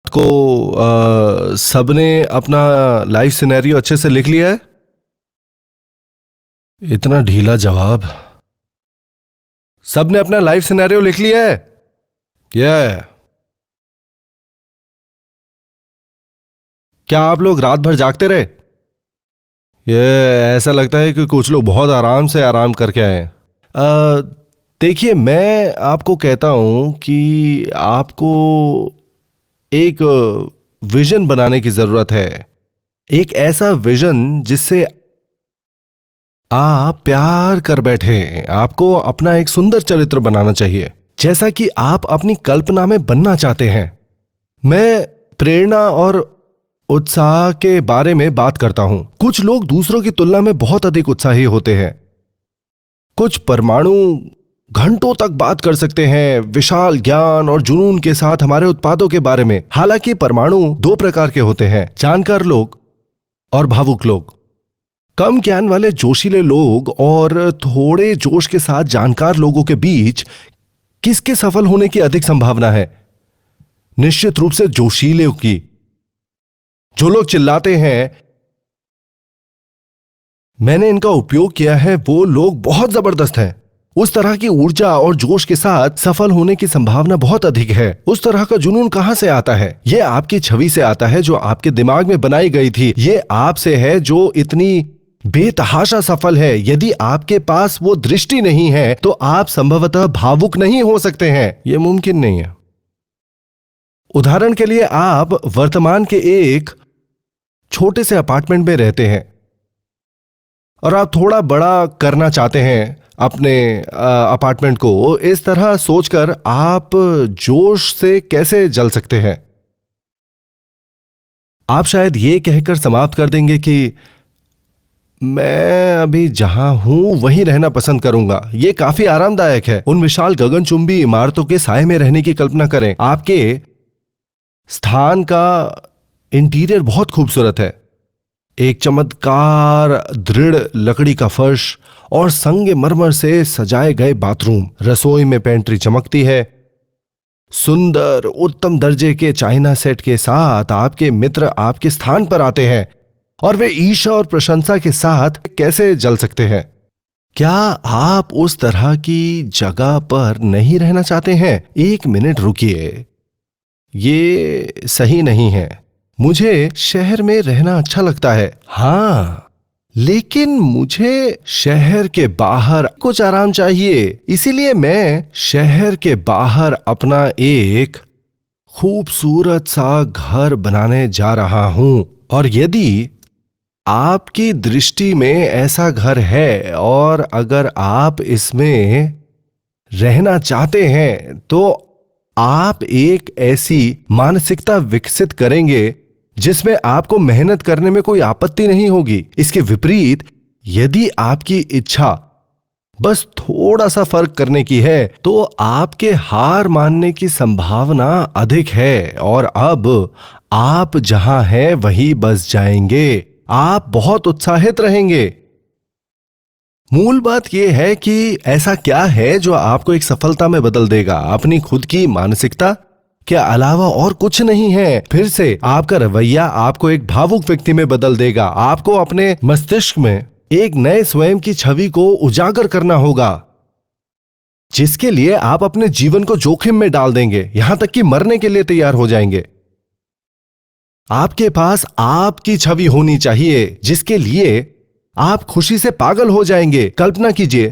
को सबने अपना लाइफ सिनेरियो अच्छे से लिख लिया है? इतना ढीला जवाब। सबने अपना लाइफ सिनेरियो लिख लिया है? क्या आप लोग रात भर जागते रहे? ऐसा लगता है कि कुछ लोग बहुत आराम से आराम करके आए हैं। देखिए, मैं आपको कहता हूं कि आपको एक विजन बनाने की जरूरत है। एक ऐसा विजन जिससे आप प्यार कर बैठे। आपको अपना एक सुंदर चरित्र बनाना चाहिए, जैसा कि आप अपनी कल्पना में बनना चाहते हैं। मैं प्रेरणा और उत्साह के बारे में बात करता हूं। कुछ लोग दूसरों की तुलना में बहुत अधिक उत्साही होते हैं। कुछ परमाणु घंटों तक बात कर सकते हैं विशाल ज्ञान और जुनून के साथ हमारे उत्पादों के बारे में। हालांकि परमाणु दो प्रकार के होते हैं, जानकार लोग और भावुक लोग। कम ज्ञान वाले जोशीले लोग और थोड़े जोश के साथ जानकार लोगों के बीच किसके सफल होने की अधिक संभावना है? निश्चित रूप से जोशीले की। जो लोग चिल्लाते हैं, मैंने इनका उपयोग किया है, वो लोग बहुत जबरदस्त हैं। उस तरह की ऊर्जा और जोश के साथ सफल होने की संभावना बहुत अधिक है। उस तरह का जुनून कहां से आता है? यह आपकी छवि से आता है जो आपके दिमाग में बनाई गई थी। यह आपसे है जो इतनी बेतहाशा सफल है। यदि आपके पास वो दृष्टि नहीं है तो आप संभवतः भावुक नहीं हो सकते हैं। यह मुमकिन नहीं है। उदाहरण के लिए, आप वर्तमान के एक छोटे से अपार्टमेंट में रहते हैं और आप थोड़ा बड़ा करना चाहते हैं अपने अपार्टमेंट को। इस तरह सोचकर आप जोश से कैसे जल सकते हैं? आप शायद ये कहकर समाप्त कर देंगे कि मैं अभी जहां हूं वहीं रहना पसंद करूंगा, यह काफी आरामदायक है। उन विशाल गगनचुंबी इमारतों के साए में रहने की कल्पना करें। आपके स्थान का इंटीरियर बहुत खूबसूरत है। एक चमत्कार दृढ़ लकड़ी का फर्श और संगमरमर से सजाए गए बाथरूम। रसोई में पेंट्री चमकती है। सुंदर उत्तम दर्जे के चाइना सेट के साथ आपके मित्र आपके स्थान पर आते हैं और वे ईर्ष्या और प्रशंसा के साथ कैसे जल सकते हैं? क्या आप उस तरह की जगह पर नहीं रहना चाहते हैं? एक मिनट रुकिए, ये सही नहीं है। मुझे शहर में रहना अच्छा लगता है, हाँ, लेकिन मुझे शहर के बाहर कुछ आराम चाहिए। इसीलिए मैं शहर के बाहर अपना एक खूबसूरत सा घर बनाने जा रहा हूं। और यदि आपकी दृष्टि में ऐसा घर है और अगर आप इसमें रहना चाहते हैं तो आप एक ऐसी मानसिकता विकसित करेंगे जिसमें आपको मेहनत करने में कोई आपत्ति नहीं होगी। इसके विपरीत, यदि आपकी इच्छा बस थोड़ा सा फर्क करने की है तो आपके हार मानने की संभावना अधिक है और अब आप जहां हैं वहीं बस जाएंगे। आप बहुत उत्साहित रहेंगे। मूल बात यह है कि ऐसा क्या है जो आपको एक सफलता में बदल देगा? अपनी खुद की मानसिकता के अलावा और कुछ नहीं है। फिर से आपका रवैया आपको एक भावुक व्यक्ति में बदल देगा। आपको अपने मस्तिष्क में एक नए स्वयं की छवि को उजागर करना होगा, जिसके लिए आप अपने जीवन को जोखिम में डाल देंगे, यहां तक कि मरने के लिए तैयार हो जाएंगे। आपके पास आपकी छवि होनी चाहिए जिसके लिए आप खुशी से पागल हो जाएंगे। कल्पना कीजिए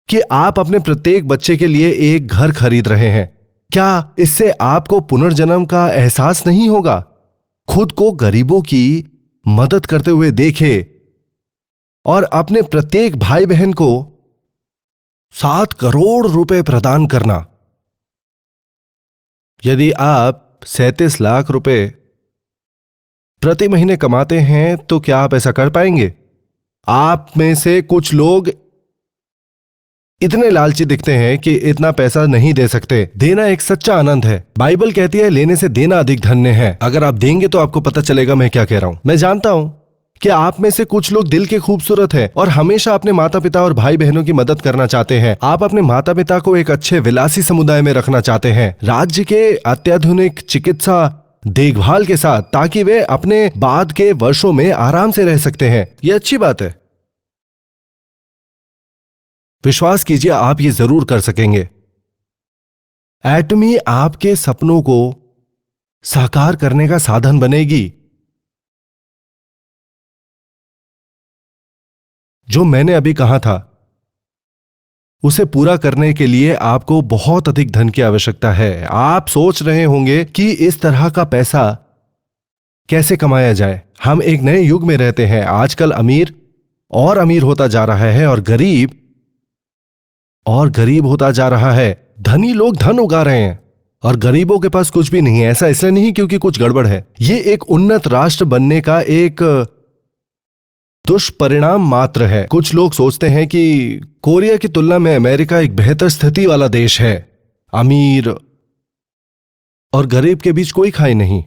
कि आप अपने प्रत्येक बच्चे के लिए एक घर खरीद रहे हैं। क्या इससे आपको पुनर्जन्म का एहसास नहीं होगा? खुद को गरीबों की मदद करते हुए देखें और अपने प्रत्येक भाई बहन को 7 करोड़ रुपए प्रदान करना। यदि आप 37 लाख रुपए प्रति महीने कमाते हैं तो क्या आप ऐसा कर पाएंगे? आप में से कुछ लोग इतने लालची दिखते हैं कि इतना पैसा नहीं दे सकते। देना एक सच्चा आनंद है। बाइबल कहती है लेने से देना अधिक धन्य है। अगर आप देंगे तो आपको पता चलेगा मैं क्या कह रहा हूं। मैं जानता हूं कि आप में से कुछ लोग दिल के खूबसूरत हैं और हमेशा अपने माता पिता और भाई बहनों की मदद करना चाहते हैं। आप अपने माता पिता को एक अच्छे विलासी समुदाय में रखना चाहते हैं, राज्य के अत्याधुनिक चिकित्सा देखभाल के साथ, ताकि वे अपने बाद के वर्षों में आराम से रह सकते हैं। यह अच्छी बात है। विश्वास कीजिए, आप ये जरूर कर सकेंगे। एटमी आपके सपनों को साकार करने का साधन बनेगी। जो मैंने अभी कहा था, उसे पूरा करने के लिए आपको बहुत अधिक धन की आवश्यकता है। आप सोच रहे होंगे कि इस तरह का पैसा कैसे कमाया जाए। हम एक नए युग में रहते हैं। आजकल अमीर और अमीर होता जा रहा है और गरीब और गरीब होता जा रहा है। धनी लोग धन उगा रहे हैं और गरीबों के पास कुछ भी नहीं है। ऐसा इसलिए नहीं क्योंकि कुछ गड़बड़ है। यह एक उन्नत राष्ट्र बनने का एक दुष्परिणाम मात्र है। कुछ लोग सोचते हैं कि कोरिया की तुलना में अमेरिका एक बेहतर स्थिति वाला देश है। अमीर और गरीब के बीच कोई खाई नहीं।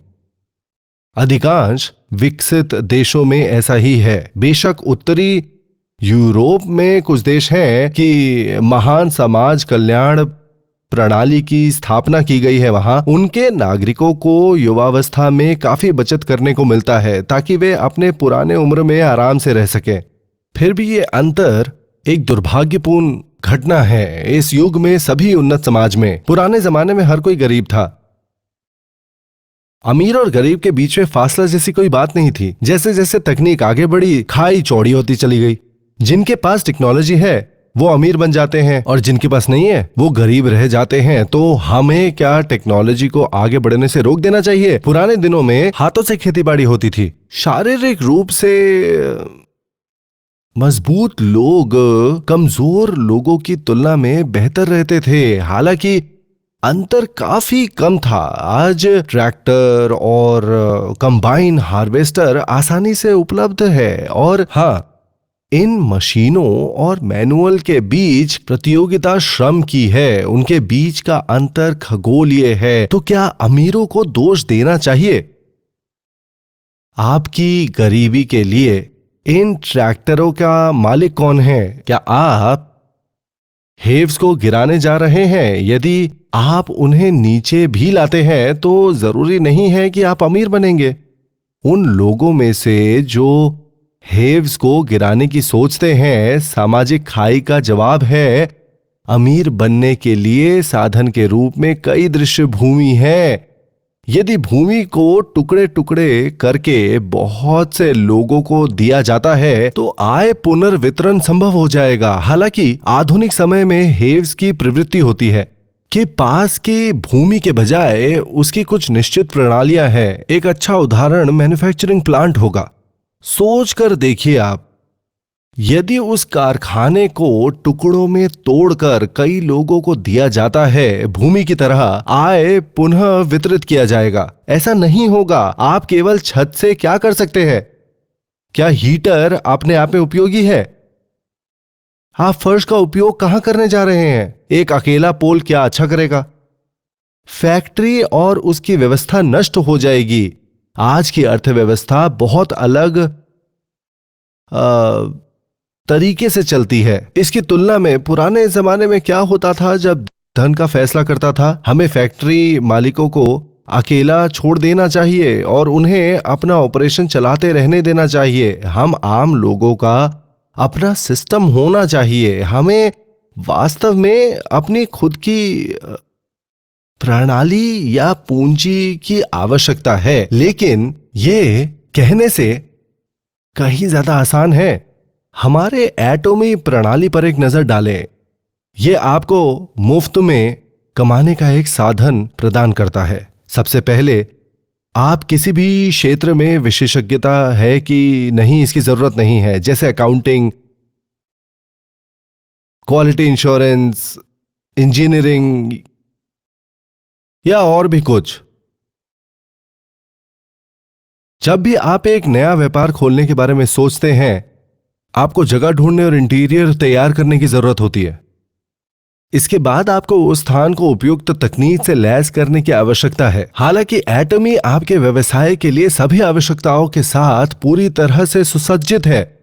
अधिकांश विकसित देशों में ऐसा ही है। बेशक उत्तरी यूरोप में कुछ देश हैं कि महान समाज कल्याण प्रणाली की स्थापना की गई है। वहां उनके नागरिकों को युवावस्था में काफी बचत करने को मिलता है ताकि वे अपने पुराने उम्र में आराम से रह सकें। फिर भी ये अंतर एक दुर्भाग्यपूर्ण घटना है। इस युग में सभी उन्नत समाज में, पुराने जमाने में हर कोई गरीब था। अमीर और गरीब के बीच में फासला जैसी कोई बात नहीं थी। जैसे जैसे तकनीक आगे बढ़ी, खाई चौड़ी होती चली गई। जिनके पास टेक्नोलॉजी है वो अमीर बन जाते हैं और जिनके पास नहीं है वो गरीब रह जाते हैं। तो हमें क्या टेक्नोलॉजी को आगे बढ़ने से रोक देना चाहिए? पुराने दिनों में हाथों से खेतीबाड़ी होती थी। शारीरिक रूप से मजबूत लोग कमजोर लोगों की तुलना में बेहतर रहते थे। हालांकि अंतर काफी कम था। आज ट्रैक्टर और कंबाइन हार्वेस्टर आसानी से उपलब्ध है और हाँ, इन मशीनों और मैनुअल के बीच प्रतियोगिता श्रम की है। उनके बीच का अंतर खगोलीय है। तो क्या अमीरों को दोष देना चाहिए आपकी गरीबी के लिए? इन ट्रैक्टरों का मालिक कौन है? क्या आप हेव्स को गिराने जा रहे हैं? यदि आप उन्हें नीचे भी लाते हैं तो जरूरी नहीं है कि आप अमीर बनेंगे। उन लोगों में से जो हेव्स को गिराने की सोचते हैं, सामाजिक खाई का जवाब है अमीर बनने के लिए साधन के रूप में कई दृश्य भूमि है। यदि भूमि को टुकड़े टुकड़े करके बहुत से लोगों को दिया जाता है तो आय पुनर्वितरण संभव हो जाएगा। हालांकि आधुनिक समय में हेव्स की प्रवृत्ति होती है कि पास की भूमि के बजाय उसकी कुछ निश्चित प्रणालियां हैं। एक अच्छा उदाहरण मैन्युफैक्चरिंग प्लांट होगा। सोच कर देखिए आप, यदि उस कारखाने को टुकड़ों में तोड़कर कई लोगों को दिया जाता है, भूमि की तरह आय पुनः वितरित किया जाएगा। ऐसा नहीं होगा। आप केवल छत से क्या कर सकते हैं? क्या हीटर अपने आप में उपयोगी है? आप फर्श का उपयोग कहां करने जा रहे हैं? एक अकेला पोल क्या अच्छा करेगा? फैक्ट्री और उसकी व्यवस्था नष्ट हो जाएगी। आज की अर्थव्यवस्था बहुत अलग तरीके से चलती है। इसकी तुलना में पुराने जमाने में क्या होता था? जब धन का फैसला करता था, हमें फैक्ट्री मालिकों को अकेला छोड़ देना चाहिए और उन्हें अपना ऑपरेशन चलाते रहने देना चाहिए। हम आम लोगों का अपना सिस्टम होना चाहिए। हमें वास्तव में अपनी खुद की प्रणाली या पूंजी की आवश्यकता है। लेकिन ये कहने से कहीं ज्यादा आसान है। हमारे एटॉमी प्रणाली पर एक नजर डालें। यह आपको मुफ्त में कमाने का एक साधन प्रदान करता है। सबसे पहले, आप किसी भी क्षेत्र में विशेषज्ञता है कि नहीं इसकी जरूरत नहीं है, जैसे अकाउंटिंग, क्वालिटी इंश्योरेंस, इंजीनियरिंग या और भी कुछ। जब भी आप एक नया व्यापार खोलने के बारे में सोचते हैं, आपको जगह ढूंढने और इंटीरियर तैयार करने की जरूरत होती है। इसके बाद आपको उस स्थान को उपयुक्त तकनीक से लैस करने की आवश्यकता है। हालांकि एटमी आपके व्यवसाय के लिए सभी आवश्यकताओं के साथ पूरी तरह से सुसज्जित है।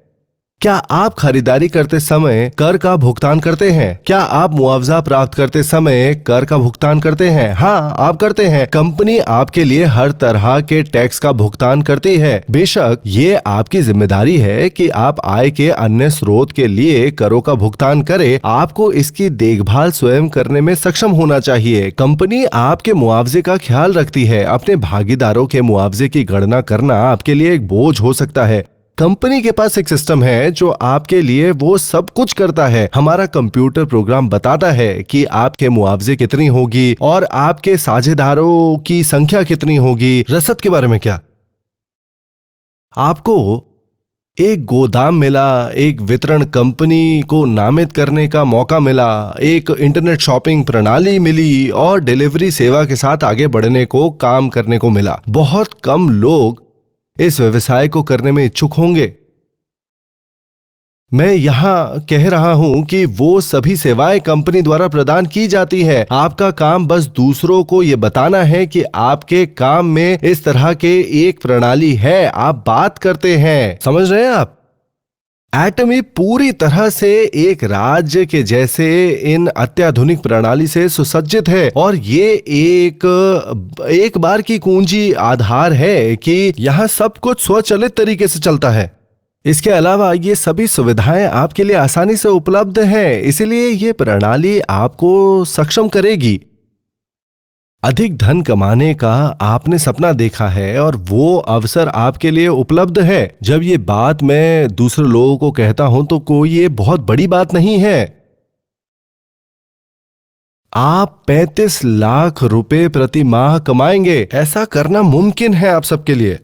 क्या आप खरीदारी करते समय कर का भुगतान करते हैं? क्या आप मुआवजा प्राप्त करते समय कर का भुगतान करते हैं? हाँ, आप करते हैं। कंपनी आपके लिए हर तरह के टैक्स का भुगतान करती है। बेशक ये आपकी जिम्मेदारी है कि आप आय के अन्य स्रोत के लिए करों का भुगतान करें। आपको इसकी देखभाल स्वयं करने में सक्षम होना चाहिए। कंपनी आपके मुआवजे का ख्याल रखती है। अपने भागीदारों के मुआवजे की गणना करना आपके लिए एक बोझ हो सकता है। कंपनी के पास एक सिस्टम है जो आपके लिए वो सब कुछ करता है। हमारा कंप्यूटर प्रोग्राम बताता है कि आपके मुआवजे कितनी होगी और आपके साझेदारों की संख्या कितनी होगी। रसद के बारे में क्या? आपको एक गोदाम मिला, एक वितरण कंपनी को नामित करने का मौका मिला, एक इंटरनेट शॉपिंग प्रणाली मिली और डिलीवरी सेवा के साथ आगे बढ़ने को काम करने को मिला। बहुत कम लोग इस व्यवसाय को करने में इच्छुक होंगे। मैं यहां कह रहा हूं कि वो सभी सेवाएं कंपनी द्वारा प्रदान की जाती है। आपका काम बस दूसरों को यह बताना है कि आपके काम में इस तरह के एक प्रणाली है। आप बात करते हैं, समझ रहे हैं आप? एटमी पूरी तरह से एक राज्य के जैसे इन अत्याधुनिक प्रणाली से सुसज्जित है और ये एक बार की कुंजी आधार है कि यहाँ सब कुछ स्वचालित तरीके से चलता है। इसके अलावा ये सभी सुविधाएं आपके लिए आसानी से उपलब्ध हैं, इसलिए ये प्रणाली आपको सक्षम करेगी। अधिक धन कमाने का आपने सपना देखा है और वो अवसर आपके लिए उपलब्ध है। जब ये बात मैं दूसरे लोगों को कहता हूं तो कोई ये बहुत बड़ी बात नहीं है। आप 35 लाख रुपए प्रति माह कमाएंगे। ऐसा करना मुमकिन है आप सबके लिए।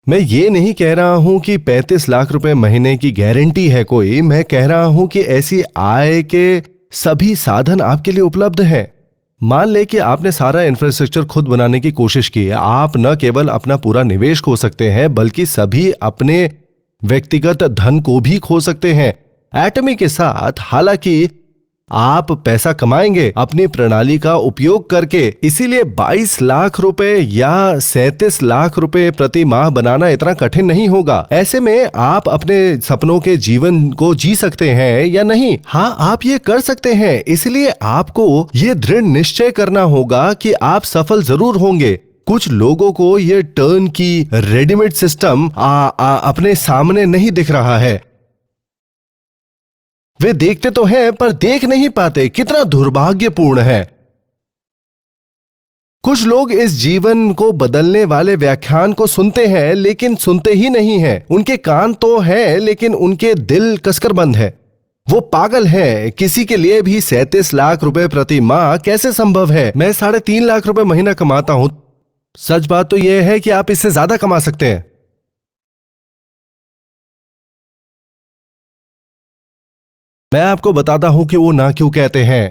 मैं ये नहीं कह रहा हूं कि 35 लाख रुपए महीने की गारंटी है कोई। मैं कह रहा हूं कि ऐसी आय के सभी साधन आपके लिए उपलब्ध हैं। मान ले कि आपने सारा इंफ्रास्ट्रक्चर खुद बनाने की कोशिश की है। आप न केवल अपना पूरा निवेश खो सकते हैं बल्कि सभी अपने व्यक्तिगत धन को भी खो सकते हैं। एटमी के साथ हालांकि आप पैसा कमाएंगे अपनी प्रणाली का उपयोग करके। इसीलिए 22 लाख रुपए या 37 लाख रुपए प्रति माह बनाना इतना कठिन नहीं होगा। ऐसे में आप अपने सपनों के जीवन को जी सकते हैं या नहीं? हाँ, आप ये कर सकते हैं। इसलिए आपको ये दृढ़ निश्चय करना होगा कि आप सफल जरूर होंगे। कुछ लोगों को ये टर्न की रेडीमेड सिस्टम अपने सामने नहीं दिख रहा है। वे देखते तो हैं पर देख नहीं पाते। कितना दुर्भाग्यपूर्ण है। कुछ लोग इस जीवन को बदलने वाले व्याख्यान को सुनते हैं लेकिन सुनते ही नहीं हैं। उनके कान तो हैं लेकिन उनके दिल कसकर बंद है। वो पागल हैं। किसी के लिए भी 37 लाख रुपए प्रति माह कैसे संभव है? मैं 3.5 लाख रुपए महीना कमाता हूं। सच बात तो यह है कि आप इससे ज्यादा कमा सकते हैं। मैं आपको बताता हूं कि वो ना क्यों कहते हैं।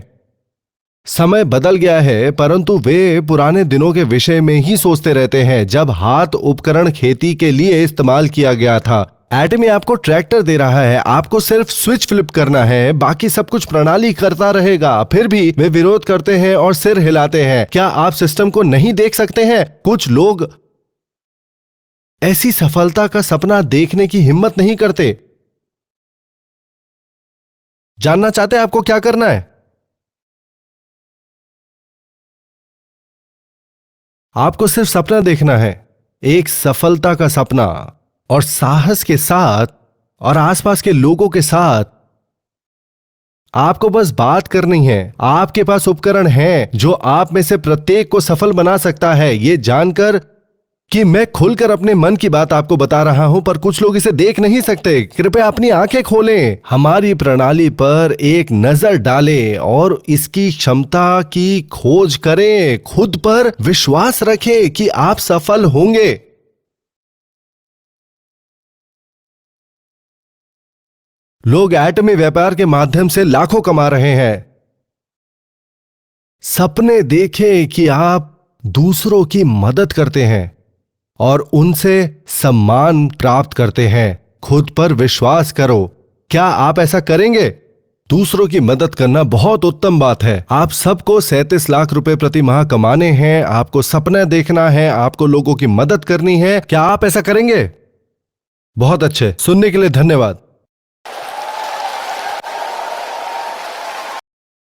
समय बदल गया है परंतु वे पुराने दिनों के विषय में ही सोचते रहते हैं जब हाथ उपकरण खेती के लिए इस्तेमाल किया गया था। एटमी आपको ट्रैक्टर दे रहा है, आपको सिर्फ स्विच फ्लिप करना है, बाकी सब कुछ प्रणाली करता रहेगा। फिर भी वे विरोध करते हैं और सिर हिलाते हैं। क्या आप सिस्टम को नहीं देख सकते हैं? कुछ लोग ऐसी सफलता का सपना देखने की हिम्मत नहीं करते। जानना चाहते हैं आपको क्या करना है? आपको सिर्फ सपना देखना है, एक सफलता का सपना, और साहस के साथ और आसपास के लोगों के साथ आपको बस बात करनी है। आपके पास उपकरण हैं जो आप में से प्रत्येक को सफल बना सकता है। यह जानकर कि मैं खुलकर अपने मन की बात आपको बता रहा हूं पर कुछ लोग इसे देख नहीं सकते। कृपया अपनी आंखें खोलें, हमारी प्रणाली पर एक नजर डालें और इसकी क्षमता की खोज करें। खुद पर विश्वास रखें कि आप सफल होंगे। लोग एटमी व्यापार के माध्यम से लाखों कमा रहे हैं। सपने देखें कि आप दूसरों की मदद करते हैं और उनसे सम्मान प्राप्त करते हैं। खुद पर विश्वास करो। क्या आप ऐसा करेंगे? दूसरों की मदद करना बहुत उत्तम बात है। आप सबको 37 लाख रुपए प्रति माह कमाने हैं, आपको सपना देखना है, आपको लोगों की मदद करनी है। क्या आप ऐसा करेंगे? बहुत अच्छे, सुनने के लिए धन्यवाद।